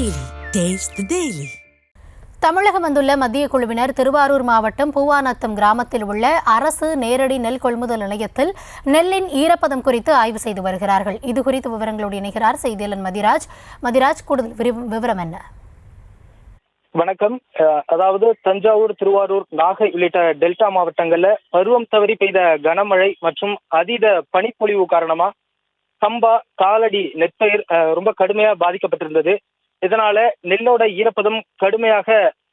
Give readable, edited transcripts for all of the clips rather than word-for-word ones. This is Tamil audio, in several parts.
Daily. Taste the Daily. தமிழகம் வந்துள்ள மத்திய குழுவினர் திருவாரூர் மாவட்டம் பூவாநத்தம் கிராமத்தில் உள்ள அரசு நேரடி நெல் கொள்முதல் நிலையத்தில் நெல்லின் ஈரப்பதம் குறித்து ஆய்வு செய்து வருகிறார்கள். இதுகுறித்து விவரங்களோடு இணைகிறார் செய்தியாளர் மதிராஜ். கூடுதல் விவரம் என்ன? வணக்கம். அதாவது தஞ்சாவூர், திருவாரூர், நாகை உள்ளிட்ட டெல்டா மாவட்டங்கள்ல பருவம் தவறி பெய்த கனமழை மற்றும் அதீத பனிப்பொழிவு காரணமா சம்பா, காலடி நெற்பயிர் ரொம்ப கடுமையா பாதிக்கப்பட்டிருந்தது. இதனால நெல்லோட ஈரப்பதம் கடுமையாக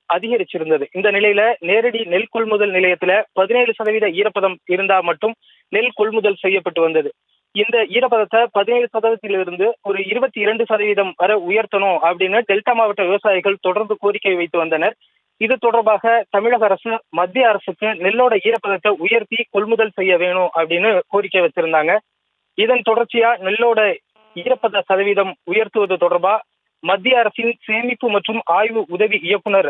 அதிகரிச்சிருந்தது. இந்த நிலையில நேரடி நெல் கொள்முதல் நிலையத்துல 17% ஈரப்பதம் இருந்தா மட்டும் நெல் கொள்முதல் செய்யப்பட்டு வந்தது. இந்த ஈரப்பதத்தை 17% ஒரு 22% வரை உயர்த்தணும் அப்படின்னு டெல்டா மாவட்ட விவசாயிகள் தொடர்ந்து கோரிக்கை வைத்து வந்தனர். இது தொடர்பாக தமிழக அரசு மத்திய அரசுக்கு நெல்லோட ஈரப்பதத்தை உயர்த்தி கொள்முதல் செய்ய வேணும் அப்படின்னு கோரிக்கை வச்சிருந்தாங்க. இதன் தொடர்ச்சியா நெல்லோட ஈரப்பத சதவீதம் உயர்த்துவது தொடர்பா மத்திய அரசின் சேமிப்பு மற்றும் ஆய்வு உதவி இயக்குனர்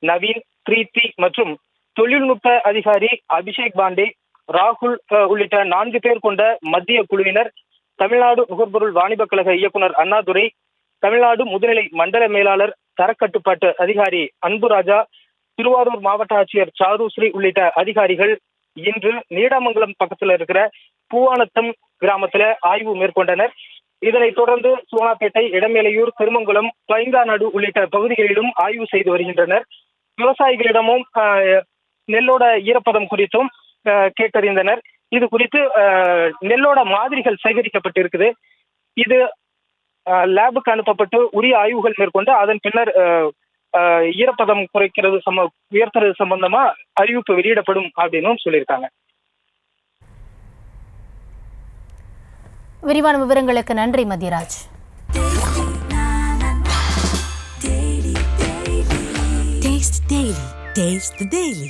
நவீன், பிரீத்தி மற்றும் தொழில்நுட்ப அதிகாரி அபிஷேக் பாண்டே, ராகுல் உள்ளிட்ட 4 பேர் கொண்ட மத்திய குழுவினர் தமிழ்நாடு நுகர்பொருள் வாணிப கழக இயக்குனர் அண்ணாதுரை, தமிழ்நாடு முதுநிலை மண்டல மேலாளர் தரக்கட்டுப்பாட்டு அதிகாரி அன்புராஜா, திருவாரூர் மாவட்ட ஆட்சியர் சாருஸ்ரீ உள்ளிட்ட அதிகாரிகள் இன்று நீடாமங்கலம் பக்கத்துல இருக்கிற பூவாநத்தம் கிராமத்துல ஆய்வு மேற்கொண்டனர். இதனைத் தொடர்ந்து சோனாப்பேட்டை, இடமேலையூர், திருமங்கலம், பைங்காநாடு உள்ளிட்ட பகுதிகளிலும் ஆய்வு செய்து வருகின்றனர். விவசாயிகளிடமும் நெல்லோட ஈரப்பதம் குறித்தும் கேட்டறிந்தனர். இது குறித்து நெல்லோட மாதிரிகள் சேகரிக்கப்பட்டிருக்குது. இது லேபுக்கு அனுப்பப்பட்டு உரிய ஆய்வுகள் மேற்கொண்டு அதன் பின்னர் ஈரப்பதம் உயர்த்துறது சம்பந்தமா அறிவிப்பு வெளியிடப்படும் அப்படின்னு சொல்லியிருக்காங்க. விரிவான விவரங்களுக்கு நன்றி மதிராஜ். Taste the Daily.